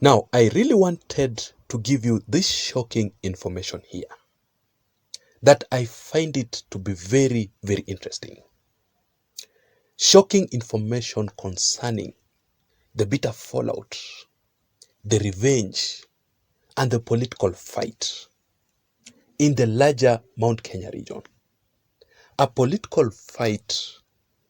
Now, I really wanted to give you this shocking information here that I find it to be very, very interesting. Shocking information concerning the bitter fallout, the revenge, and the political fight in the larger Mount Kenya region. A political fight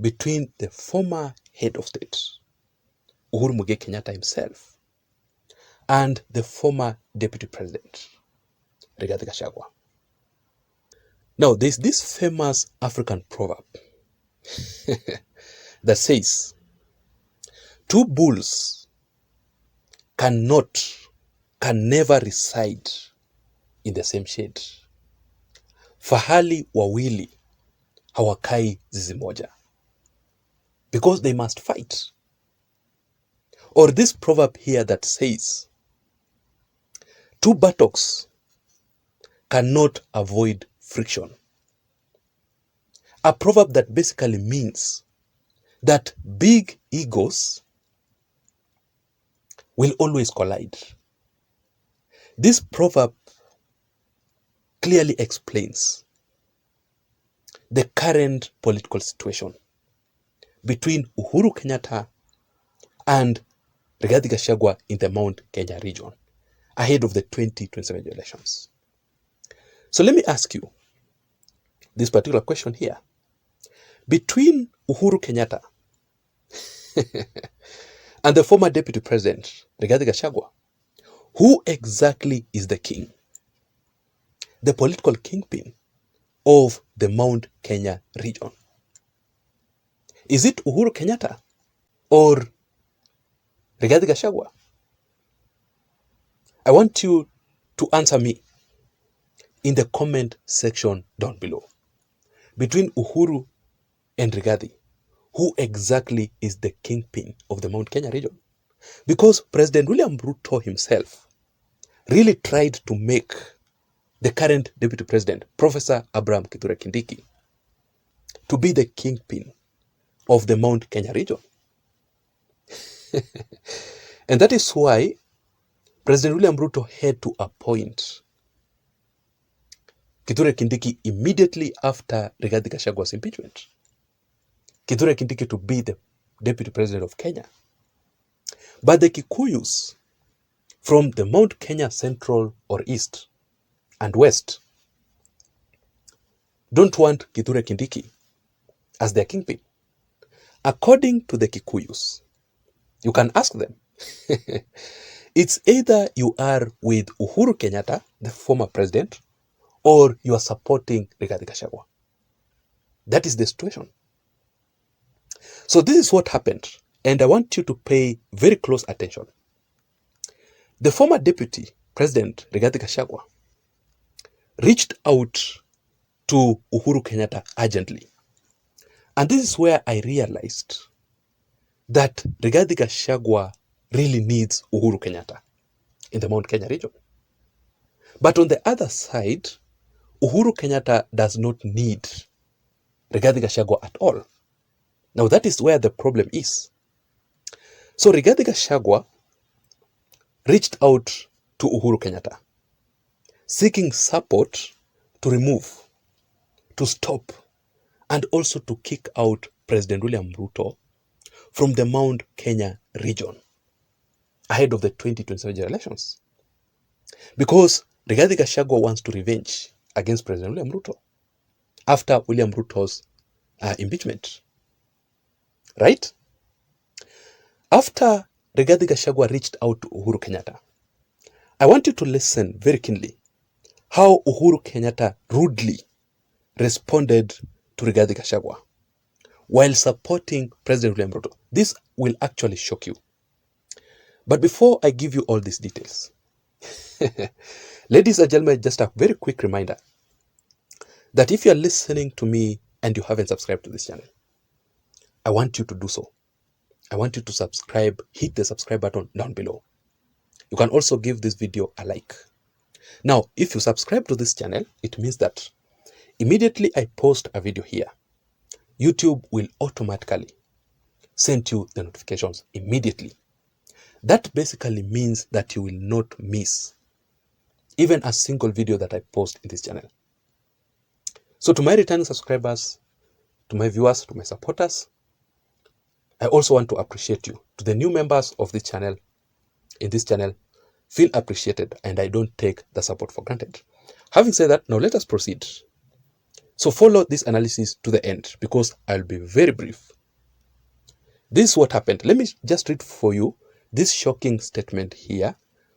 between the former head of state, Uhuru Muigai Kenyatta himself, and the former deputy president, Rigathi Gachagua. Now, there's this famous African proverb that says, two bulls can never reside in the same shade. Fahali wawili hawakai zizi moja. Because they must fight. Or this proverb here that says, two buttocks cannot avoid friction. A proverb that basically means that big egos will always collide. This proverb clearly explains the current political situation between Uhuru Kenyatta and Rigathi Gachagua in the Mount Kenya region ahead of the 2027 elections. So let me ask you this particular question here. Between Uhuru Kenyatta and the former deputy president, Rigathi Gachagua, who exactly is the king? The political kingpin of the Mount Kenya region? Is it Uhuru Kenyatta or Rigathi Gachagua? I want you to answer me in the comment section down below. Between Uhuru and Rigathi, who exactly is the kingpin of the Mount Kenya region? Because President William Ruto himself really tried to make the current deputy president, Professor Abraham Kithure Kindiki, to be the kingpin of the Mount Kenya region. And that is why President William Ruto had to appoint Kithure Kindiki immediately after Rigathi Gachagua's impeachment. Kithure Kindiki to be the deputy president of Kenya. But the Kikuyus from the Mount Kenya Central or East and West don't want Kithure Kindiki as their kingpin. According to the Kikuyus, you can ask them. It's either you are with Uhuru Kenyatta, the former president, or you are supporting Rigathi Gachagua. That is the situation. So this is what happened, and I want you to pay very close attention. The former deputy president, Rigathi Gachagua, reached out to Uhuru Kenyatta urgently. And this is where I realized that Rigathi Gachagua really needs Uhuru Kenyatta in the Mount Kenya region. But on the other side, Uhuru Kenyatta does not need Rigathi Gachagua at all. Now that is where the problem is. So Rigathi Gachagua reached out to Uhuru Kenyatta, seeking support to remove, to stop, and also to kick out President William Ruto from the Mount Kenya region ahead of the 2027 elections. Because Rigathi Gachagua wants to revenge against President William Ruto after William Ruto's impeachment. Right? After Rigathi Gachagua reached out to Uhuru Kenyatta, I want you to listen very keenly how Uhuru Kenyatta rudely responded to Rigathi Gachagua while supporting President William Ruto. This will actually shock you. But before I give you all these details, ladies and gentlemen, just a very quick reminder that if you are listening to me and you haven't subscribed to this channel, I want you to do so. I want you to subscribe, hit the subscribe button down below. You can also give this video a like. Now, if you subscribe to this channel, it means that immediately I post a video here, YouTube will automatically send you the notifications immediately. That basically means that you will not miss even a single video that I post in this channel. So to my returning subscribers, to my viewers, to my supporters, I also want to appreciate you. To the new members of this channel, feel appreciated, and I don't take the support for granted. Having said that, now let us proceed. So follow this analysis to the end because I'll be very brief. This is what happened. Let me just read for you this shocking statement here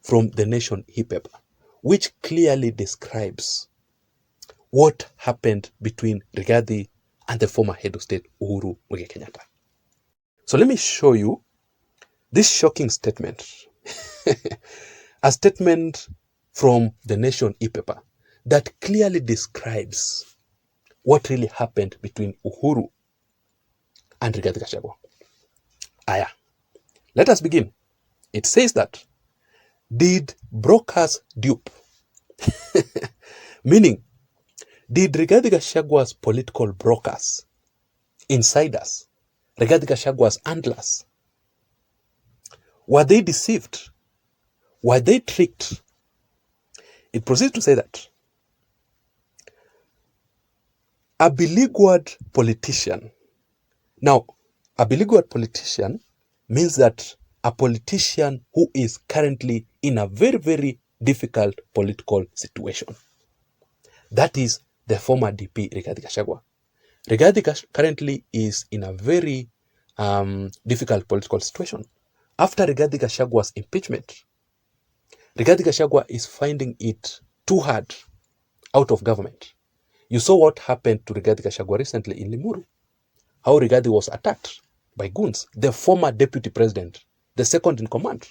from the Nation e-paper, which clearly describes what happened between Rigathi and the former head of state, Uhuru Kenyatta. So let me show you this shocking statement, a statement from the Nation e-paper that clearly describes what really happened between Uhuru and Rigathi Gachagua. Aya, let us begin. It says that, did brokers dupe? Meaning, did Rigathi Gachagua's political brokers, insiders, Rigathi Gachagua's handlers, were they deceived? Were they tricked? It proceeds to say that a beleaguered politician. Now, a beleaguered politician means that a politician who is currently in a very, very difficult political situation. That is the former DP, Rigathi Gachagua. Rigathi currently is in a very difficult political situation. After Rigathi Gachagua's impeachment, Rigathi Gachagua is finding it too hard out of government. You saw what happened to Rigathi Gachagua recently in Limuru. How Rigathi was attacked by goons, the former deputy president, the second in command.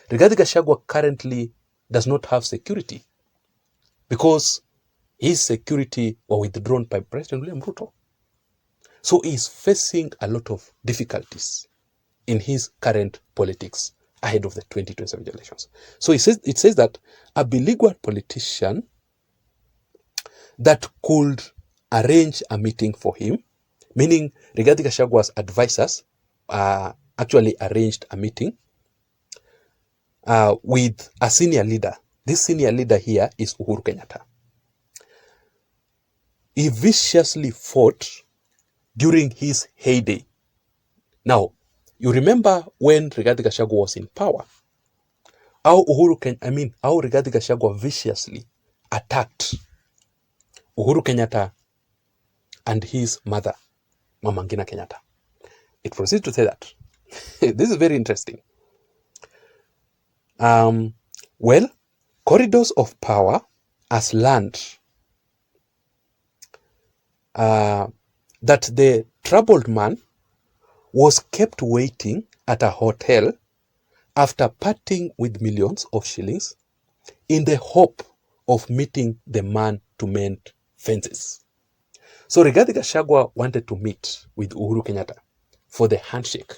Rigathi Gachagua currently does not have security because his security was withdrawn by President William Ruto. So he is facing a lot of difficulties in his current politics ahead of the 2027 elections. So it says that a beleaguered politician that could arrange a meeting for him, meaning Rigathi Gachagua's advisors actually arranged a meeting with a senior leader. This senior leader here is Uhuru Kenyatta. He viciously fought during his heyday. Now, you remember when Rigathi Gachagua was in power, how Rigathi Gachagua viciously attacked Uhuru Kenyatta and his mother, Mama Ngina Kenyatta. It proceeds to say that. This is very interesting. Well, corridors of power has learned that the troubled man was kept waiting at a hotel after parting with millions of shillings in the hope of meeting the man to mend fences. So Rigathi Gachagua wanted to meet with Uhuru Kenyatta for the handshake.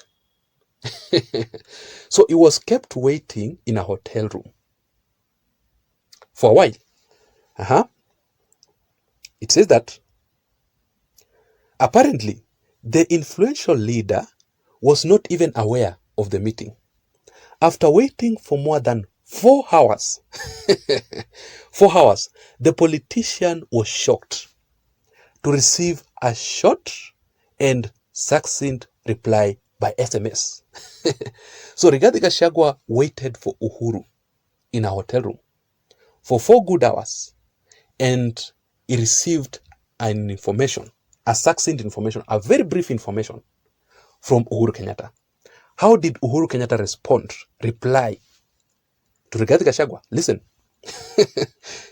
So he was kept waiting in a hotel room for a while. It says that apparently the influential leader was not even aware of the meeting. After waiting for more than 4 hours, 4 hours, the politician was shocked to receive a short and succinct reply by SMS. So Rigathi Gachagua waited for Uhuru in a hotel room for 4 good hours, and he received an information, a succinct information, a very brief information from Uhuru Kenyatta. How did Uhuru Kenyatta reply to Rigathi Gachagua? Listen,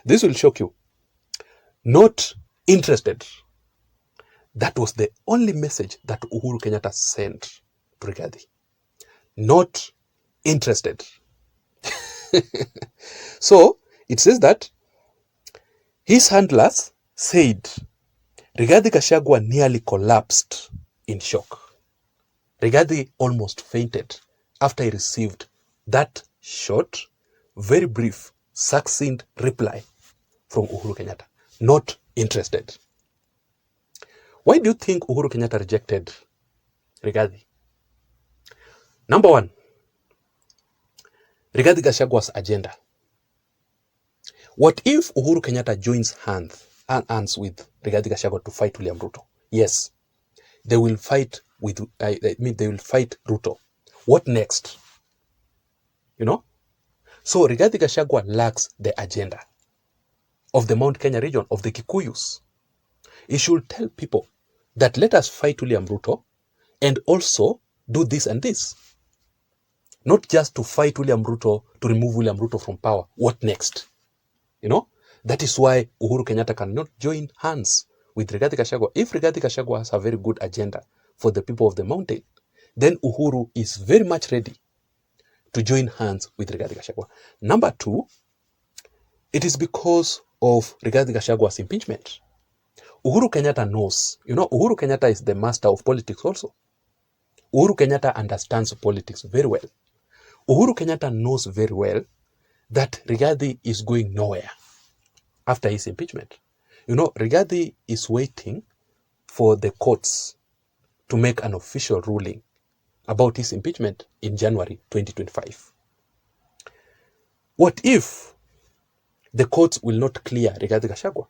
this will shock you. Not interested. That was the only message that Uhuru Kenyatta sent to Rigathi. Not interested. So it says that his handlers said Rigathi Gachagua nearly collapsed in shock. Rigathi almost fainted after he received that short, very brief, succinct reply from Uhuru Kenyatta. Not interested. Why do you think Uhuru Kenyatta rejected Rigathi? Number one, Rigathi Gachagwa's agenda. What if Uhuru Kenyatta joins hands with Rigathi Gachagua to fight William Ruto? Yes, they will fight with. They will fight Ruto. What next? You know. So Rigathi Gachagua lacks the agenda of the Mount Kenya region, of the Kikuyus. He should tell people that let us fight William Ruto and also do this and this. Not just to fight William Ruto, to remove William Ruto from power. What next? You know, that is why Uhuru Kenyatta cannot join hands with Rigathi Gachagua. If Rigathi Gachagua has a very good agenda for the people of the mountain, then Uhuru is very much ready to join hands with Rigathi Gachagua. Number two, it is because of Rigathi Gachagua's impeachment. Uhuru Kenyatta knows, Uhuru Kenyatta is the master of politics also. Uhuru Kenyatta understands politics very well. Uhuru Kenyatta knows very well that Rigathi is going nowhere after his impeachment. Rigathi is waiting for the courts to make an official ruling about his impeachment in January 2025. What if the courts will not clear Rigathi Gachagua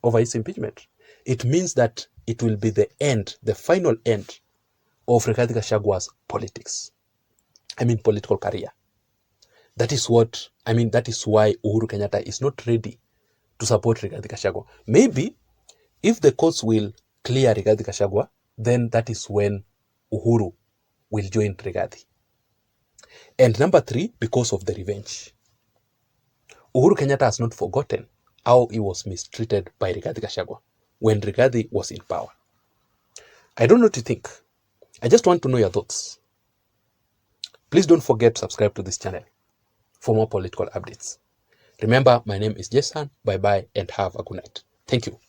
over his impeachment? It means that it will be the end, the final end of Rigathi Gachagua's politics. Political career. That is why Uhuru Kenyatta is not ready to support Rigathi Gachagua. Maybe if the courts will clear Rigathi Gachagua, then that is when Uhuru will join Rigathi. And number three, because of the revenge. Uhuru Kenyatta has not forgotten how he was mistreated by Rigathi Gachagua when Rigathi was in power. I don't know what you think. I just want to know your thoughts. Please don't forget to subscribe to this channel for more political updates. Remember, my name is Jason. Bye-bye and have a good night. Thank you.